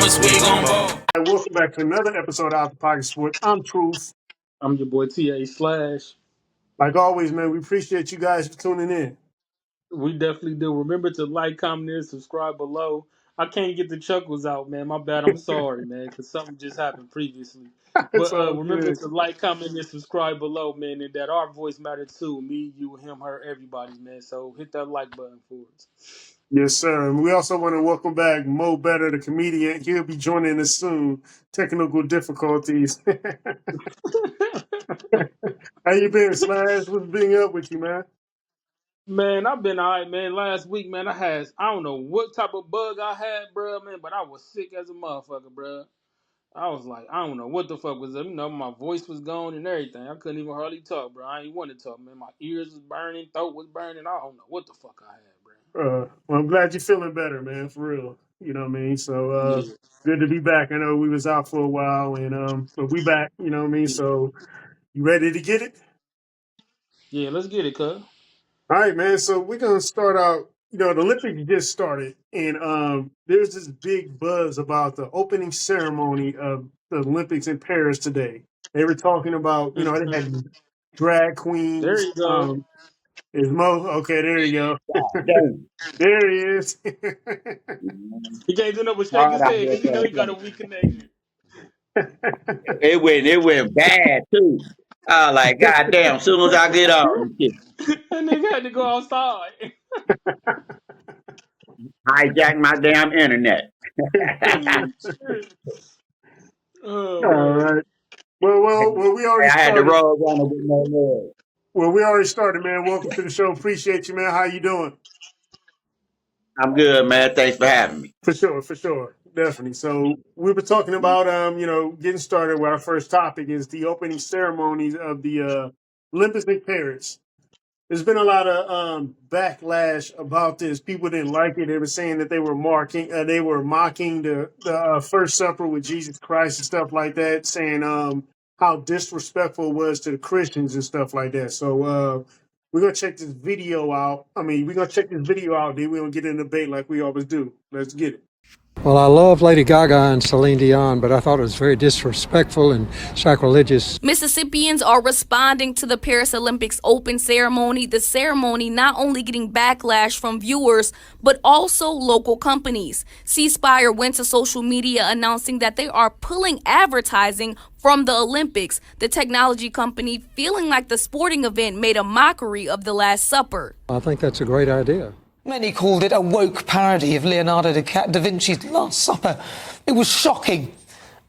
promise we gon' ball. Welcome back to another episode of Out the Pocket Sports. I'm Truth. I'm your boy TA Slash. Like always, man, we appreciate you guys for tuning in. We definitely do. Remember to like, comment, and subscribe below. I can't get the chuckles out, man. My bad. I'm sorry, man, because something just happened previously. It's But all remember good. to like, comment, and subscribe below, man, and that our voice matters too. Me, you, him, her, everybody, man. So hit that like button for us. Yes, sir. And we also want to welcome back Mo Better, the comedian. He'll be joining us soon. Technical difficulties. How you been, Slash? What's being up with you, man? Man, I've been all right, man. Last week, man, I don't know what type of bug I had, bro, man, but I was sick as a motherfucker, bro. I was like, I don't know what the fuck was up. My voice was gone and everything. I couldn't even hardly talk, bro. I ain't want to talk, man. My ears was burning, throat was burning. I don't know what the fuck I had, bro. Well, I'm glad you're feeling better, man, for real. You know what I mean? So Yeah. good to be back. I know we was out for a while, and but we back, you know what I mean? Yeah, So you ready to get it? yeah, let's get it, cuz. All right, man. So we're gonna start out. The Olympics just started, and there's this big buzz about the opening ceremony of the Olympics in Paris today. They were talking about, they had drag There queens. you go. Is Mo okay? There you go. Dang. There he is. He can't do nothing but shake Hard his out head there because he for know a he got a second. weak connection. It went bad too. I was like, God damn, soon as I get off and shit, That nigga had to go outside. hijack my damn internet. Oh, shit. Oh, All man. right. Well, we already I had to started. roll on it with no noise. Well, we already started, man. Welcome to the show. Appreciate you, man. How you doing? I'm good, man. Thanks for having me. For sure, definitely. So we were talking about, getting started with our first topic is the opening ceremonies of the Olympics in Paris. There's been a lot of backlash about this. People didn't like it. They were saying that they were mocking the First Supper with Jesus Christ and stuff like that, saying how disrespectful it was to the Christians and stuff like that. So we're gonna check this video out. We're gonna check this video out. Then we're gonna get in a debate like we always do. Let's get it. Well, I love Lady Gaga and Celine Dion, but I thought it was very disrespectful and sacrilegious. Mississippians are responding to the Paris Olympics open ceremony, the ceremony not only getting backlash from viewers, but also local companies. C-Spire went to social media announcing that they are pulling advertising from the Olympics, the technology company feeling like the sporting event made a mockery of the Last Supper. I think that's a great idea. Many called it a woke parody of Leonardo da Vinci's Last Supper. It was shocking.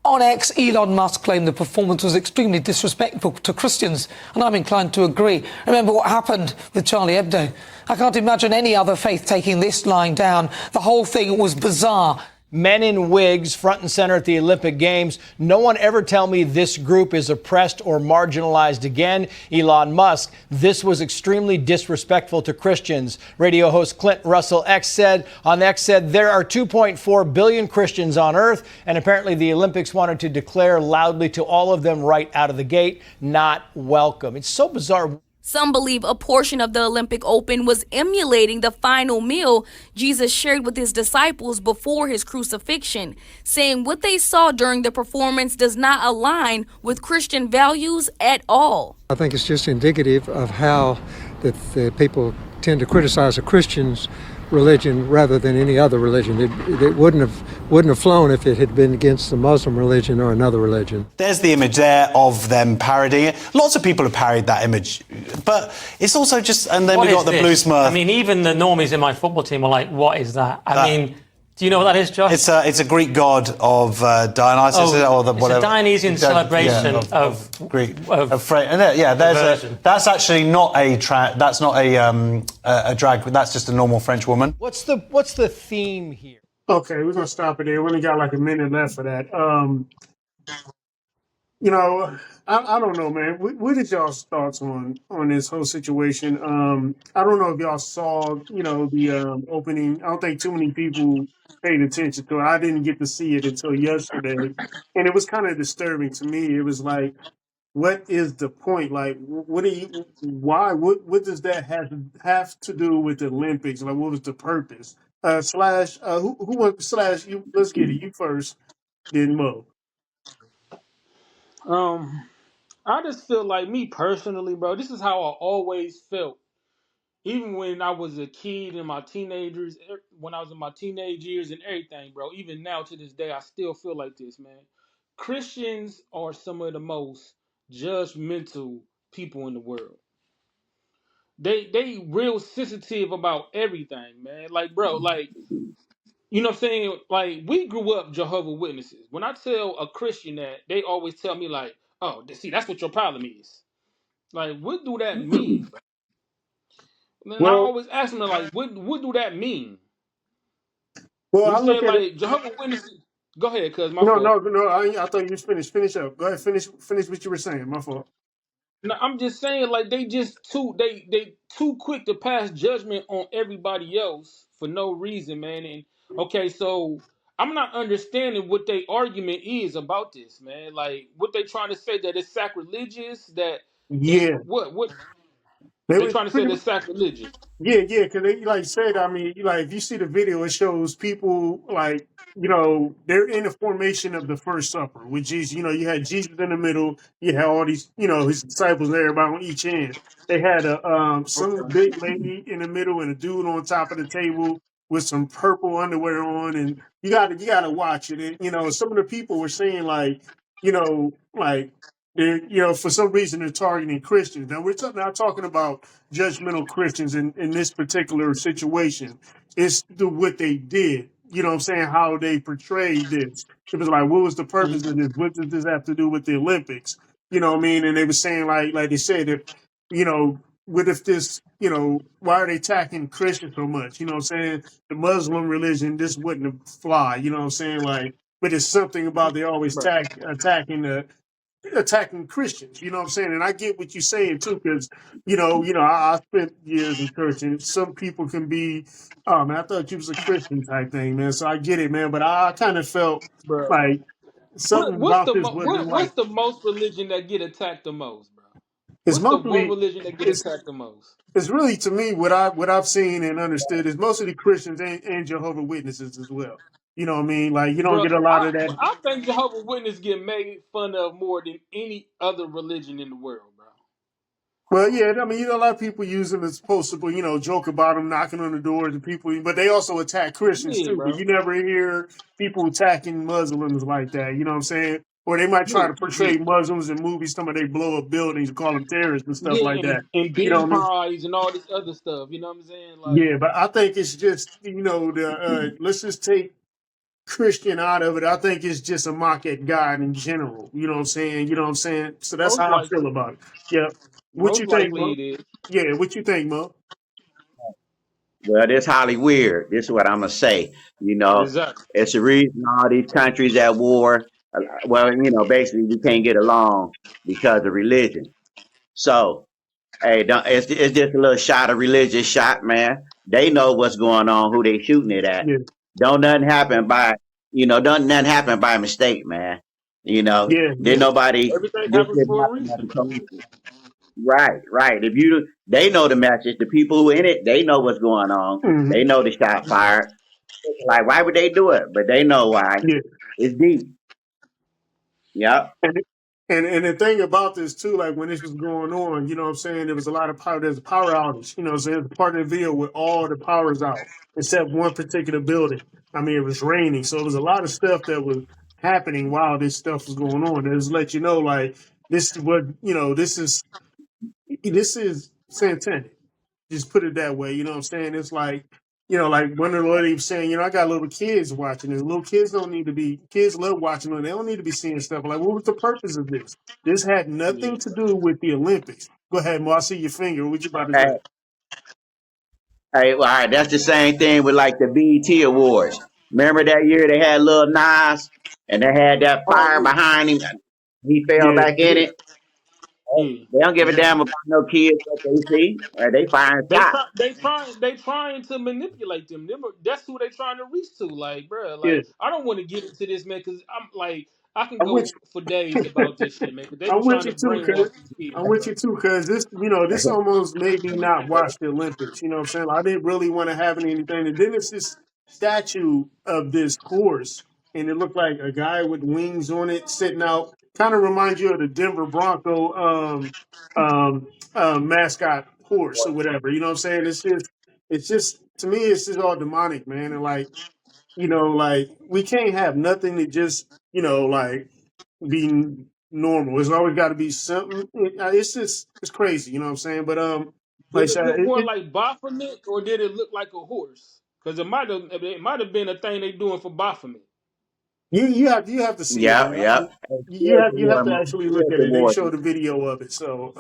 On X, Elon Musk claimed the performance was extremely disrespectful to Christians, and I'm inclined to agree. Remember what happened with Charlie Hebdo? I can't imagine any other faith taking this lying down. The whole thing was bizarre. Men in wigs front and center at the Olympic Games. No one ever tell me this group is oppressed or marginalized again. Elon Musk, this was extremely disrespectful to Christians. Radio host Clint Russell said there are 2.4 billion Christians on earth, and apparently the Olympics wanted to declare loudly to all of them right out of the gate, not welcome. It's so bizarre. Some believe a portion of the Olympic Open was emulating the final meal Jesus shared with his disciples before his crucifixion, saying what they saw during the performance does not align with Christian values at all. I think it's just indicative of how the people tend to criticize a Christian's religion rather than any other religion. It wouldn't have flown if it had been against the Muslim religion or another religion. There's the image there of them parodying it. Lots of people have parodied that image, but it's also just, and then we got the blue smurf. I mean, even the normies in my football team are like, what is that? I mean, do you know what that is, Josh? It's a Greek god of Dionysus, or the whatever. It's a Dionysian celebration of Greek. Version. That's actually not a drag. That's just a normal French woman. What's the theme here? Okay, we're gonna stop it there. We only got like a minute left for that. I don't know, man. What is y'all's thoughts on this whole situation? I don't know if y'all saw, the opening. I don't think too many people paid attention to it. I didn't get to see it until yesterday, and it was kind of disturbing to me. It was like, what is the point? Like, why? What does that have to do with the Olympics? Like, what was the purpose? Slash, who wants Slash? You, let's get it. You first. than Mo. Um, I just feel like me personally, bro. This is how I always felt. Even when I was a kid in my teenagers, when I was in my teenage years and everything, bro. Even now to this day, I still feel like this, man. Christians are some of the most judgmental people in the world. They real sensitive about everything, man. Like, bro, like, you know what I'm saying? Like, we grew up Jehovah Witnesses. When I tell a Christian that, they always tell me like, "Oh, see, that's what your problem is." Like, what do that mean? And I Well, always ask them like, what do that mean? well, You know I what I'm look saying? at it. Like, Jehovah Witnesses. Go ahead, cuz my No, no, fault. no. I thought you was finished. Finish up. Go ahead. Finish what you were saying. My fault. No, I'm just saying, like, they just they too quick to pass judgment on everybody else for no reason, man. And okay, so I'm not understanding what their argument is about this, man. Like, what they trying to say, that it's sacrilegious, that it's Yeah, what they they was trying to say, pretty. that's sacrilegious. Yeah, because they like said, I mean, like if you see the video, it shows people like they're in the formation of the First Supper, which is you had Jesus in the middle, you had all these his disciples there about on each end. They had a some Okay. big lady in the middle and a dude on top of the table with some purple underwear on, and you gotta watch it. And some of the people were saying like like they're for some reason they're targeting Christians. Now we're not talking about judgmental Christians in this particular situation. It's what they did. You know what I'm saying? How they portrayed this. It was like, what was the purpose of this? What does this have to do with the Olympics? You know what I mean? And they were saying like they said, if what if this, why are they attacking Christians so much? You know what I'm saying? The Muslim religion, this wouldn't fly. You know what I'm saying? Like, but it's something about they always Right. attacking Christians. You know what I'm saying? And I get what you're saying too, because I spent years in church, and some people can be, oh man, I thought you was a Christian type thing, man. So I get it, man. But I kind of felt Bro. like something about this wasn't like What's the most religion that get attacked the most, bro? it's What's the one mostly religion that get it's attacked the most? it's really to me what I've seen and understood is mostly Christians and Jehovah Witnesses as well. You know what I mean? Like you don't Bro, get a lot of that. I think Jehovah Witness get made fun of more than any other religion in the world, bro. Well, yeah, I mean, a lot of people use them as supposed to, joke about them knocking on the doors and people, but they also attack Christians Yeah, too. But bro. you never hear people attacking Muslims like that. You know what I'm saying? Or they might try Yeah, to yeah, portray Muslims in movies, some of they blow up buildings and call them terrorists and stuff like yeah, that. and You know bean what I mean? pies and all this other stuff. You know what I'm saying? Like, Yeah, but I think it's just, the let's just take Christian out of it. I think it's just a mock at God in general. You know what I'm saying? You know what I'm saying? So that's most how I likely, feel about it. Yeah. What most you think, likely Mo? it is. Yeah, what you think, Mo? Well, this highly weird. This is what I'm gonna say. You know, Exactly. it's the reason all these countries at war. Well, basically we can't get along because of religion. So, hey, don't, it's just a little shot of religious shot, man. They know what's going on, who they shooting it at. Yeah. Don't nothing happen by, don't nothing happen by mistake, man. Yeah, Did yeah. nobody, Everything this happens didn't for a happen as reason, a bro. coincidence. Right, right. If you, they know the message. The people who in it, they know what's going on. Hmm. They know the shot fired. Like, why would they do it? But they know why. Yeah. It's deep. Yep. And, and the thing about this too, like when this was going on, you know what I'm saying, there was a lot of power. There's a power outage. You know, so there's a part of the video where all the power's out except one particular building. I mean, it was raining, so it was a lot of stuff that was happening while this stuff was going on. It just let you know, like this is what this is satanic. Just put it that way. You know what I'm saying? It's like one of the lady was saying, I got little kids watching this. Little kids don't need to be, kids love watching it. They don't need to be seeing stuff. Like, what was the purpose of this? This had Yeah. nothing to do with the Olympics. Go ahead, Mo. I see your finger. What you about to Hey, say? hey, all right. That's the same thing with like the BET Awards. Remember that year they had Lil Nas and they had that Oh fire yeah, behind him. He fell Yeah, back in yeah, it. yeah. They don't give a damn about no kids what they see. They firing shots. They trying to manipulate them. That's who they trying to reach to. Like, bro, yeah. like I don't want to get into this, man, because I'm like I can I'm with go for days about this shit, man. Because they you. be I'm with trying you to too, cuz. brainwash these kids, I'm with bro. you too, cuz this almost made me not watch the Olympics. You know what I'm saying? I didn't really want to have anything. And then it's this statue of this horse and it looked like a guy with wings on it sitting out. Kind of reminds you of the Denver Bronco mascot horse or whatever. You know what I'm saying? It's just to me, it's just all demonic, man. And like, like we can't have nothing that just, like be normal. It's always got to be something. It's crazy. You know what I'm saying? But like I Did it said, look more like Baphomet or did it look like a horse? Because it might have been a thing they doing for Baphomet. you have to see it, Yep, man. yep. Hey, You have to actually look at spiritual it. They warfare. showed the video of it, so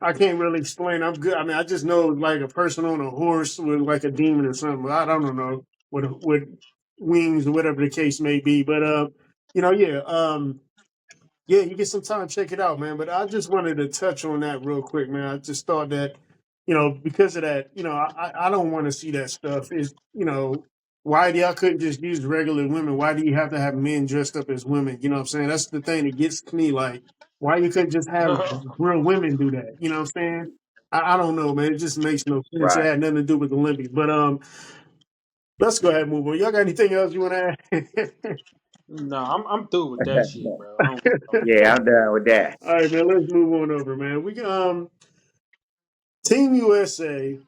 I can't really explain. I'm good. I mean, I just know it's like a person on a horse with like a demon or something. I don't know with wings or whatever the case may be, but yeah. Yeah, you get some time, check it out, man. But I just wanted to touch on that real quick, man. I just thought that, because of that, I don't want to see that stuff. Is why do y'all couldn't just use regular women? Why do you have to have men dressed up as women? You know what I'm saying? That's the thing that gets to me. Like, why you couldn't just have real women do that? You know what I'm saying? I don't know, man. It just makes no sense. It Right. had nothing to do with the Olympics. But let's go ahead and move on. Y'all got anything else you want to add? No, I'm through with that shit, bro. I don't want to talk about Yeah, I'm done with that. All right, man. Let's move on over, man. We Team USA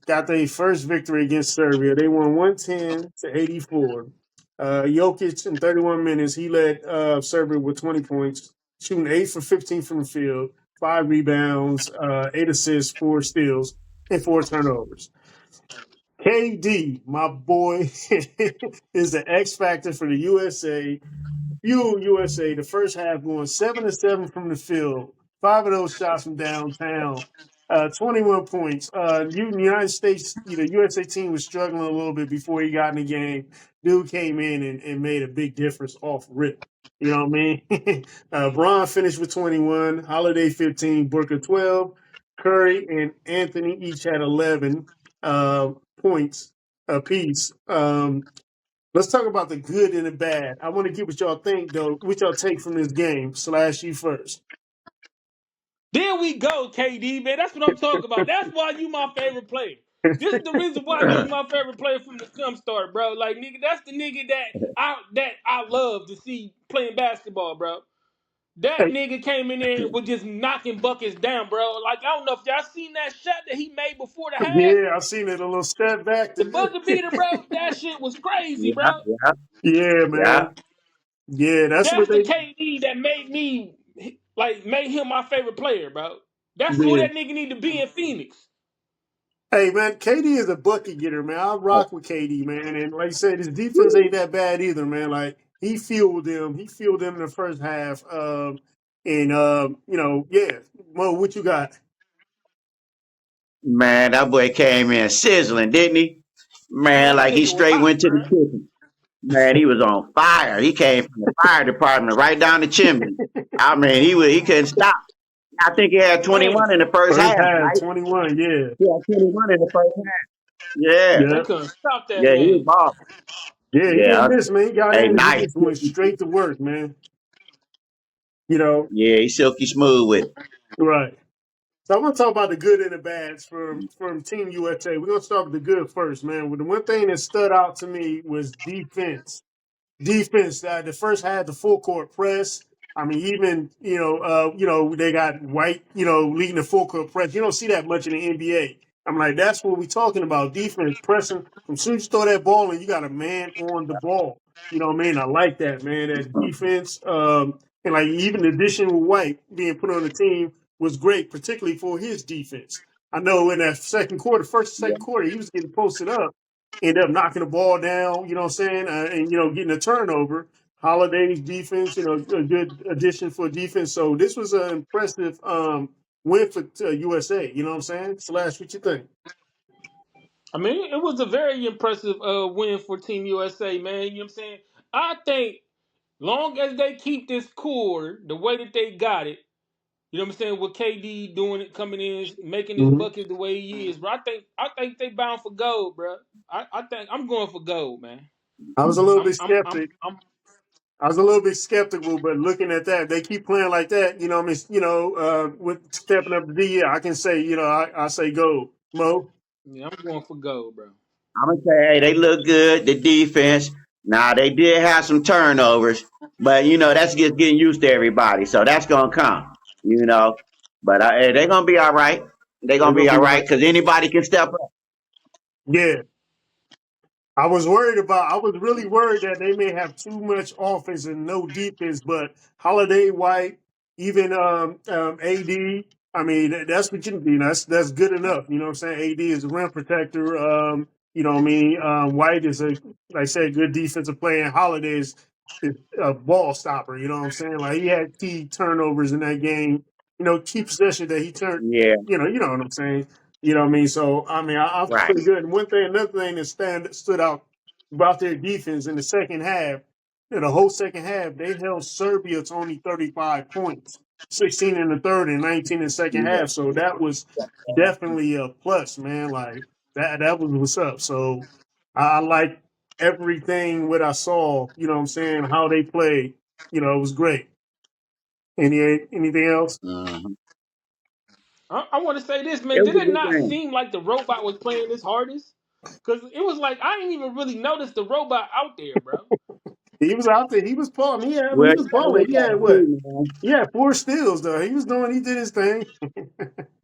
got their first victory against Serbia. They won 110-84. Jokic in 31 minutes, he led Serbia with 20 points, shooting 8 for 15 from the field, 5 rebounds, 8 assists, 4 steals, and 4 turnovers. KD, my boy, is the X factor for the USA. Fuel USA, the first half going 7 of 7 from the field, 5 of those shots from downtown, 21 points. United States, USA team was struggling a little bit before he got in the game. Dude came in and made a big difference off rip. You know what I mean? Braun finished with 21, Holiday 15, Booker 12, Curry and Anthony each had 11 points apiece. Let's talk about the good and the bad. I want to get what y'all think, though. What y'all take from this game? Slash you first. There we go, KD, man. That's what I'm talking about. That's why you my favorite player. This is the reason why you was my favorite player from the jump start, bro. Like, nigga, that's the nigga that I love to see playing basketball, bro. That Hey, nigga came in there and was just knocking buckets down, bro. Like, I don't know if y'all seen that shot that he made before the half. yeah, I seen it. A little step back. The buzzer beater, bro. That shit was crazy, Yeah, bro. yeah, Yeah, yeah. man. Yeah, that's what That's the they. KD that made him my favorite player, bro. That's who Yeah. that nigga need to be in Phoenix. Hey, man, KD is a bucket getter, man. I rock with KD, man. And like I said, his defense ain't that bad either, man. Like he fueled them. He fueled them in the first half. Yeah. Mo, what you got? Man, that boy came in sizzling, didn't he? Man, Man, that like he nigga was straight hot, went to the bro. kitchen. Man, he was on fire. He came from the fire department right down the chimney. I mean, he couldn't stop. I think he had Man, 21 in the first half, First half, right? 21. Yeah. He had 21 in the first half. Yeah, they Yeah. couldn't stop that yeah, he was man. balling. Yeah, he Yeah, didn't miss, man. He got hey, in and he nice. just went straight to work, man. You know, Yeah, he's silky smooth with it. right. So I want to talk about the good and the bads from Team USA. We're gonna start with the good first, man. Well, the one thing that stood out to me was defense. Defense. The first had the full court press. I mean, even they got White, leading the full court press. You don't see that much in the NBA. I'm like, that's what we're talking about. Defense pressing. From soon as you throw that ball in, you got a man on the ball. You know what I mean? I like that, man. That defense. And like even the addition with White being put on the team was great, particularly for his defense. I know in that second quarter, first and Yeah, second quarter, he was getting posted up, end up knocking the ball down, you know what I'm saying, and getting a turnover. Holiday's defense, a good addition for defense. So this was an impressive win for USA. You know what I'm saying? Slash, what you think? I mean, it was a very impressive win for Team USA, man. You know what I'm saying? I think long as they keep this core the way that they got it, you know what I'm saying, with KD doing it, coming in, making his Mhm. buckets the way he is, bro. I think they bound for gold, bro. I think I'm going for gold, man. I was a little I'm bit I'm I'm skeptic. I'm I was a little bit skeptical, but looking at that, they keep playing like that. You know, what I mean, with stepping up the D, yeah, I can say, I say go, Mo. yeah, I'm going for gold, bro. I'm gonna say, hey, they look good. The defense. Now they did have some turnovers, but that's just getting used to everybody. So that's gonna come, you know. But they're gonna be all right. They're They're gonna gonna be be all all right. right because anybody can step up. Yeah. I was worried about. I was really worried that they may have too much offense and no defense. But Holiday, White, even AD. I mean, that's what you do. That's good enough. You know what I'm saying? AD is a rim protector. You know what I mean? White is like I said, good defensive player. And Holiday is a ball stopper. You know what I'm saying? Like he had key turnovers in that game. You know, key possession that he turned. Yeah, You know what I'm saying? You know what I mean? So I mean, I feel right. pretty good. And another thing that stood out about their defense in the second half, the whole second half, they held Serbia to only 35 points, 16 in the third and 19 in the second Yeah. half. So that was definitely a plus, man. Like that was what's up. So I like everything what I saw. You know what I'm saying? How they played. You know, it was great. Anything else? Mhm. I want to say this, It man. was Did a it good not game. seem like the robot was playing his hardest? Because it was like I didn't even really notice the robot out there, bro. He was out there. He was balling. Well, He you was gotta balling. look He at had it what? too, man. He had 4 steals though. He did his thing.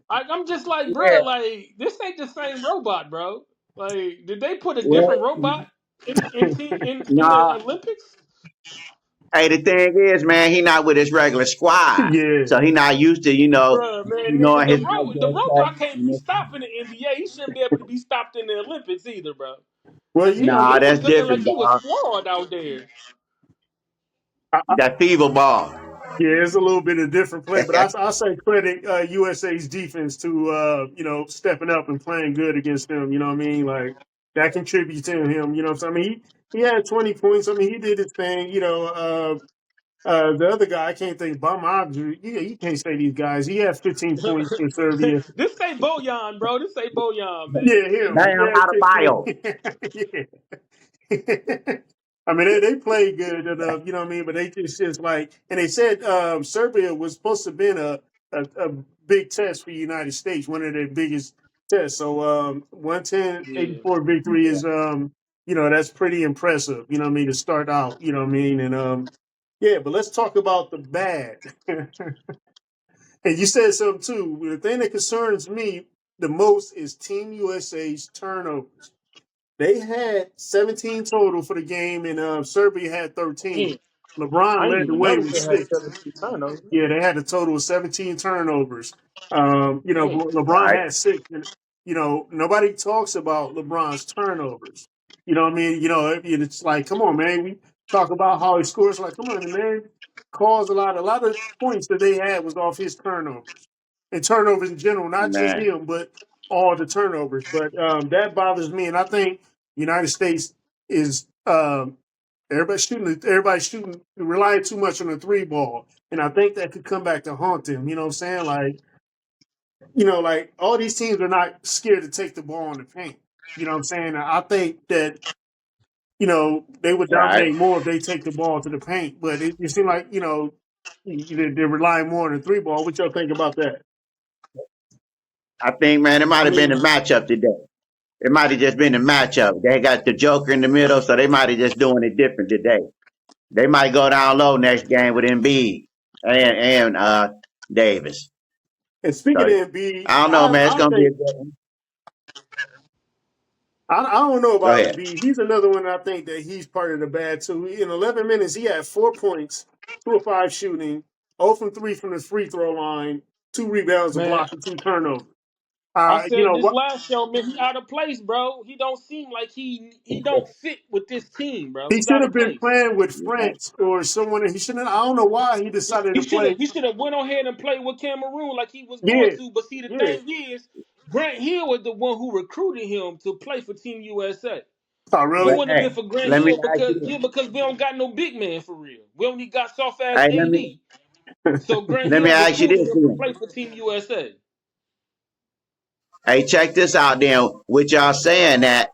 I'm just like, bro, Yeah. like this ain't the same robot, bro. Like, did they put a different Well, robot in the nah. Olympics? Hey, the thing is, man, he not with his regular squad, Yeah. so he not used to, Bro, man, knowing his the matchup. robot can't be stopped in the NBA. He shouldn't be able to be stopped in the Olympics either, bro. Well, Cause you know, Nah, he was that's looking like different, he was dog. flawed out there. That fever ball. yeah, it's a little bit of different play, but I say credit USA's defense to stepping up and playing good against them. You know what I mean? Like that contributes to him. You know what I'm saying? I mean, he had 20 points. I mean, he did his thing. The other guy I can't think. Bum Andrew. You can't say these guys. He had 15 points for Serbia. This say Bojan, bro. This say Bojan, man. Yeah, This say him. Damn He Bojan. had out of 15. bio. Yeah. I mean, they played good enough, you know what I mean? But they just like, and they said Serbia was supposed to have been a big test for the United States, one of their biggest tests. So 110-84 Yeah. victory is, that's pretty impressive, you know what I mean, to start out, you know what I mean? And yeah, but let's talk about the bad. And you said something too. The thing that concerns me the most is Team USA's turnovers. They had 17 total for the game, and Serbia had 13. Damn. I LeBron didn't led the even way notice with they had 6. 17 turnovers. Yeah, they had a total of 17 turnovers. Damn. LeBron Right. had 6. And, nobody talks about LeBron's turnovers. You know what I mean? It's like, come on, man. We talk about how he scores. Like, come on, man. Caused a lot of points that they had was off his turnovers. And turnovers in general, not just Man. him, but all the turnovers. But that bothers me. And I think United States is everybody shooting, relying too much on the three ball. And I think that could come back to haunt them. You know what I'm saying? Like all these teams are not scared to take the ball in the paint. You know what I'm saying? I think that, they would Right. dominate more if they take the ball to the paint. But it seems like, they're relying more on the three ball. What y'all think about that? I think, man, it might I have been a mean, matchup today. It might have just been a matchup. They got the Joker in the middle, so they might have just doing it different today. They might go down low next game with Embiid and Davis. And speaking So of Embiid, I don't know, man. It's I gonna be a think good one. I don't know Go about ahead. Embiid. He's another one I think that he's part of the bad too. In 11 minutes, he had 4 points, 2 of 5 shooting, 0 from 3 from the free throw line, 2 rebounds, a man, block, and 2 turnovers. I You said know this what? last show, man, he out of place, bro. He don't seem like he don't fit with this team, bro. He He's should out have of been place. playing with France or someone. He shouldn't. I don't know why he decided to play. He should have went on ahead and played with Cameroon like he was going Yeah, to. But see, the yeah. thing is, Grant Hill was the one who recruited him to play for Team USA. Oh, If it really? Well, wouldn't have been hey, for Grant let me Hill, ask you this. because we don't got no big man for real. We only got soft ass Hey, AD. So Grant let me Hill ask you recruited this him to then. play for Team USA. Hey, check this out then. With y'all saying that,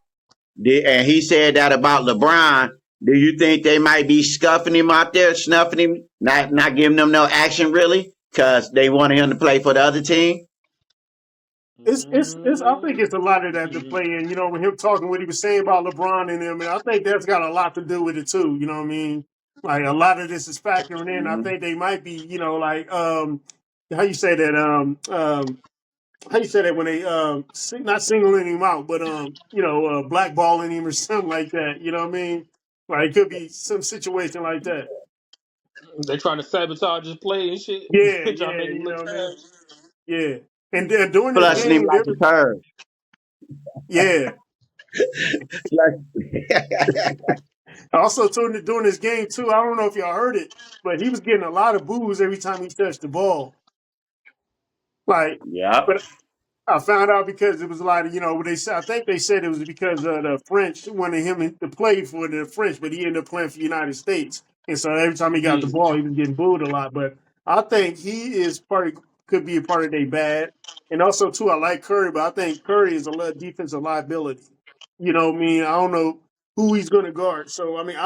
and he said that about LeBron. Do you think they might be scuffing him out there, snuffing him, not giving him no action really, because they wanted him to play for the other team? It's I think it's a lot of that to play in, you know, when him talking what he was saying about LeBron and them, and I think that's got a lot to do with it too, you know what I mean? Like a lot of this is factoring in. I Mhm. think they might be, you know, like how you say that, how you say that when they not singling him out, but you know, blackballing him or something like that, you know what I mean? Like it could be some situation like that. They trying to sabotage his play and shit. Yeah, Trying to yeah, make him you know look what I mean? trash. Yeah. And during this Flushing him game, like there a was turd. yeah. Flush- Also, during this game too, I don't know if y'all heard it, but he was getting a lot of boos every time he touched the ball. Like, yep. but I found out because it was a lot of, you know, what they said. I think they said it was because the French wanted him to play for the French, but he ended up playing for the United States, and so every time he got the Yeah, ball, he was getting booed a lot. But I think he is could be a part of their bad, and also too, I like Curry, but I think Curry is a defensive liability. You know what I mean? I don't know who he's going to guard, so I mean,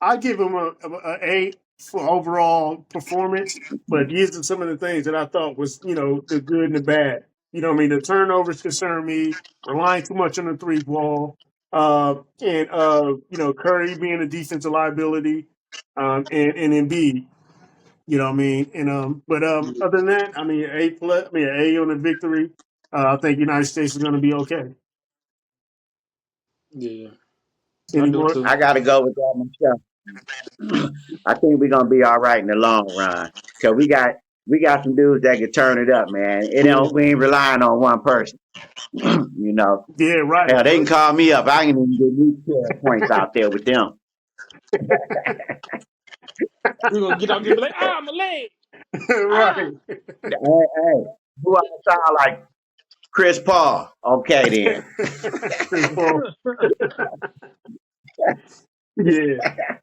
I give him a for overall performance. But these are some of the things that I thought was, you know, the good and the bad. You know what I mean? The turnovers concern me, relying too much on the three ball, and you know, Curry being a defensive liability, and Embiid. You know what I mean? And but other than that, I mean, an A on the victory. I think United States is going to be okay. yeah, I Any do more? too. I gotta go with that myself. I think we're gonna be all right in the long run. Cause we got some dudes that can turn it up, man. Yeah, We ain't relying on one person. You know. yeah, right. Hell, they can call me up. I can even get me 12 points out there with them. We're gonna get out there and be like, ah, my leg, ah. Right. Hey, who I sound like Chris Paul? Okay then. Chris Paul. Yeah.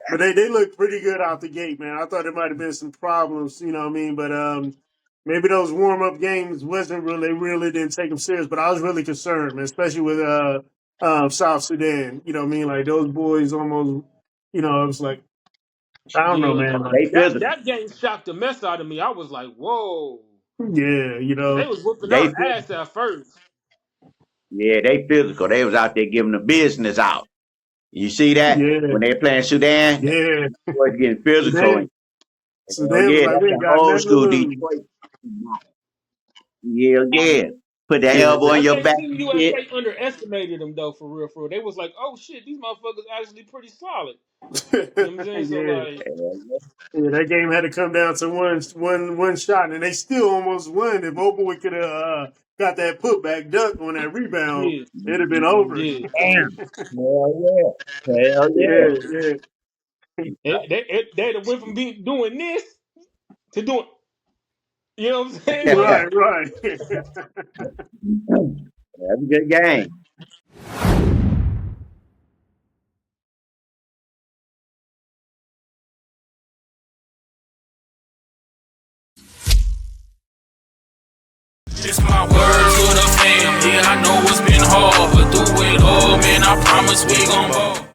But they look pretty good out the gate, man. I thought there might have been some problems, you know what I mean? But maybe those warm up games wasn't really, they really didn't take them serious. But I was really concerned, man, especially with South Sudan. You know what I mean? Like those boys almost, you know, I was like, I don't know, Yeah, man. Like, They that physical. that game shocked the mess out of me. I was like, whoa, yeah, you 'cause they know, was whooping They our physical. ass at first. Yeah, they physical. They was out there giving the business out. You see that? yeah, When they playing Sudan, the yeah. boys getting physical and Sudan, hell Sudan was yeah, like, that's we ain't the got old nothing to school lose. Detroit. Yeah, yeah. Put that Yeah, elbow in I your think back Team and shit. USA underestimated them though, for real, for real. They was like, oh shit, these motherfuckers actually pretty solid. You know what I'm saying? So yeah. like, Hell yeah. Yeah, that game had to come down to one shot, and they still almost won. If old boy could have got that putback dunk on that rebound, yeah, it'd have been over. yeah. Damn. Hell yeah. Hell yeah. Yeah, yeah, They'd have went from doing this to doing, you know what I'm saying? So right, right. That's a good game. It's my word to the fam. Yeah, I know it's been hard, but through it all, man, I promise we gon' ball.